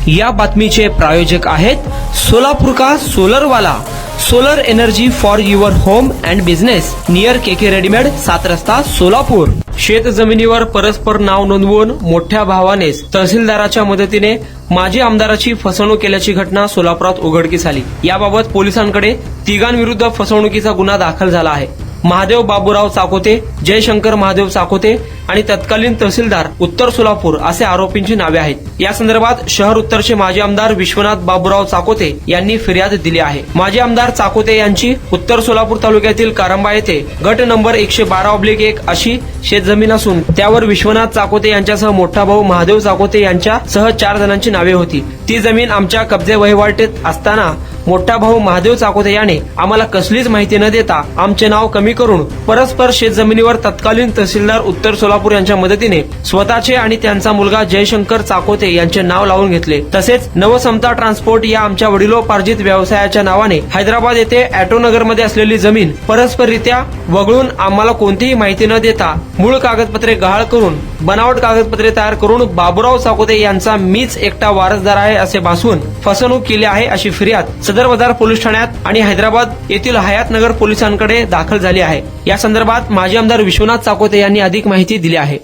या बातमीचे प्रायोजक आहेत सोलापूर का सोलरवाला, solar energy for your home and business, near KK readymade, 7 रस्ता, सोलापूर। शेत जमिनीवर परस्पर नाव नोंदवून मोठ्या भावानेच तहसीलदाराच्या मदतीने माजी आमदाराची फसवणूक केल्याची घटना सोलापुरात उघडकीस आली। याबाबत पोलिसांकडे तिघांविरुद्ध फसवणुकीचा गुन्हा दाखल झाला आहे। महादेव बाबूराव चाकोते, जयशंकर महादेव चाकोते आणि तत्कालीन तहसीलदार उत्तर सोलापूर असे आरोपींची नावे आहेत। या संदर्भात शहर उत्तरचे माजी आमदार विश्वनाथ बाबूराव चाकोते यांनी फिर्याद दिली आहे। माजी आमदार चाकोते यांची उत्तर सोलापूर तालुक्यातील कारंबा येथे गट नंबर 112/1 अशी शेतजमीन असून त्यावर विश्वनाथ चाकोते यांच्यासह मोठा भाऊ महादेव चाकोते यांच्यासह 4 जणांची नावे होती। ती जमीन आमच्या कब्जे वहिवाटीत असताना मोठा भाऊ महादेव चाकोते याने आम्हाला कसलीच माहिती न देता आमचे नाव कमी करून परस्पर शेतजमिनीवर तत्कालीन तहसीलदार उत्तर सोलापूर यांच्या मदतीने स्वतःचे आणि त्यांचा मुलगा जयशंकर चाकोते यांचे नाव लावून घेतले। तसेच नवसमता ट्रान्सपोर्ट या आमच्या वडिलोपार्जित व्यवसायाच्या नावाने हैदराबाद येथे ऑटोनगरमध्ये असलेली जमीन परस्पररित्या वगळून आम्हाला कोणतीही माहिती न देता मूळ कागदपत्रे गहाळ करून बनावट कागदपत्रे तयार करून बाबूराव चाकोते यांचा मीच एकटा वारसदार आहे असे भासवून फसवणूक केली आहे अशी फिर्याद सदर बाजार पोलीस ठाण्यात आणि हैदराबाद येथील हयातनगर पोलिसांकडे दाखल झाली आहे। या संदर्भात माजी आमदार विश्वनाथ चाकोते यांनी अधिक माहिती दिली आहे।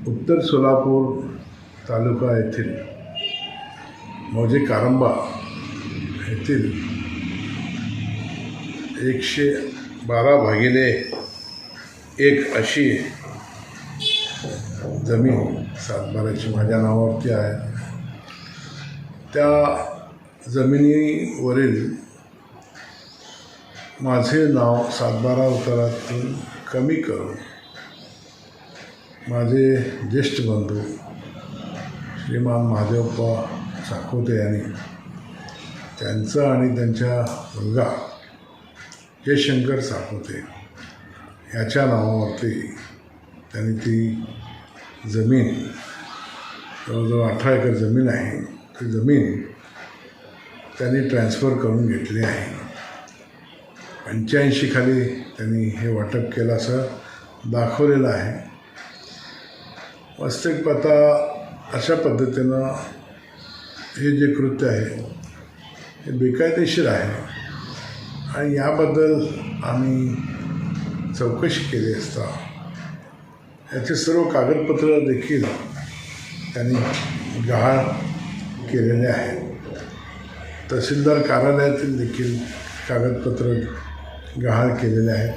उत्तर सोलापूर तालुका येथील मौजे कारंबा येथील 112/1 अशी जमीन सातबाराची माझ्या नावावरती आहे। त्या जमिनीवरील माझे नाव 7/12 उतारातून कमी करून माझे ज्येष्ठ बंधू श्रीमान महादेवप्पा चाकोते यांनी त्यांचं आणि त्यांच्या मुलगा जयशंकर चाकोते याच्या नावावरती त्यांनी ती जमीन जवळजवळ 18 एकर जमीन आहे, ती जमीन त्यांनी ट्रान्सफर करून घेतली आहे। 85 खाली त्यांनी हे वाटप केलं असं दाखवलेलं आहे। वास्तविक पाहता अशा पद्धतीनं हे जे कृत्य आहे हे बेकायदेशीर आहे आणि याबद्दल आम्ही चौकशी केली असता याचे सर्व कागदपत्र देखील त्यांनी गहाळ केलेले आहेत। तहसीलदार कार्यालयातील देखील कागदपत्र गहाळ केलेले आहेत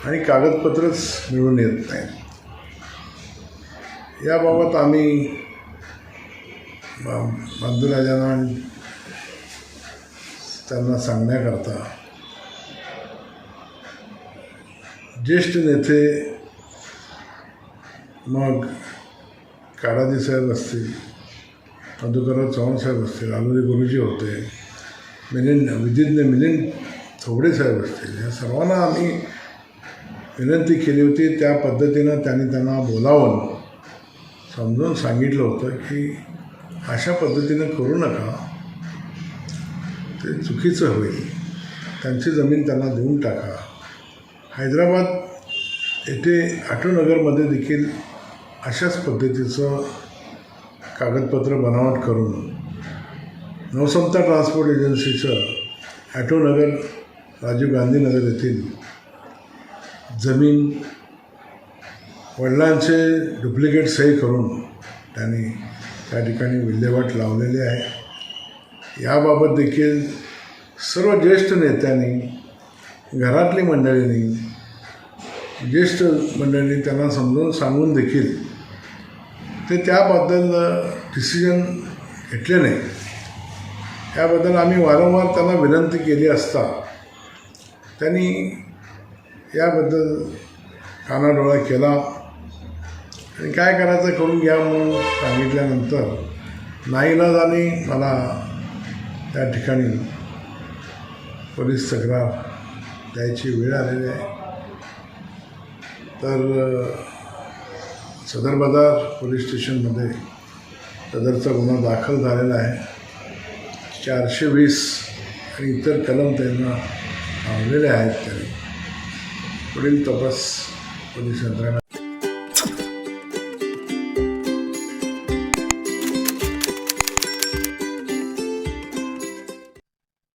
आणि कागदपत्रच मिळून येत नाहीत। याबाबत आम्ही बंधुराजांना आणि त्यांना सांगण्याकरता ज्येष्ठ नेते मग काडादी साहेब असतील, मधुकरराव चव्हाण साहेब असतील, आलोरे गुरुजी होते, विधिज्ञ मिलिंद थोबडे साहेब असतील, या सर्वांना आम्ही विनंती केली होती। त्या पद्धतीनं त्यांना बोलावून समजून सांगितलं होतं की अशा पद्धतीनं करू नका, ते चुकीचं होईल, त्यांची जमीन त्यांना देऊन टाका। हैदराबाद येथे ऑटोनगरमध्ये देखील अशाच पद्धतीचं कागदपत्र बनावट करून नवसमता ट्रान्सपोर्ट एजन्सीचं ऑटोनगर राजीव गांधी नगर येथील जमीन वडिलांचे डुप्लिकेट सही करून त्यांनी त्या ठिकाणी विल्हेवाट लावलेली आहे। याबाबत देखील सर्व ज्येष्ठ नेत्यांनी, घरातली मंडळींनी, ज्येष्ठ मंडळींनी त्यांना समजून सांगून देखील ते त्याबद्दल डिसिजन घेतले नाही। याबद्दल आम्ही वारंवार त्यांना विनंती केली असता त्यांनी याबद्दल कानाडोळा केला आणि काय करायचं करून घ्या म्हणून सांगितल्यानंतर नाईलाजाने मला त्या ठिकाणी पोलीस तक्रार द्यायची वेळ आलेली आहे। तर सदर बाजार पोलीस स्टेशनमध्ये सदरचा गुन्हा दाखल झालेला आहे। 420 आणि इतर कलम त्यांना लावलेले आहेत। त्यांनी पुढील तपास पोलीस यंत्रणा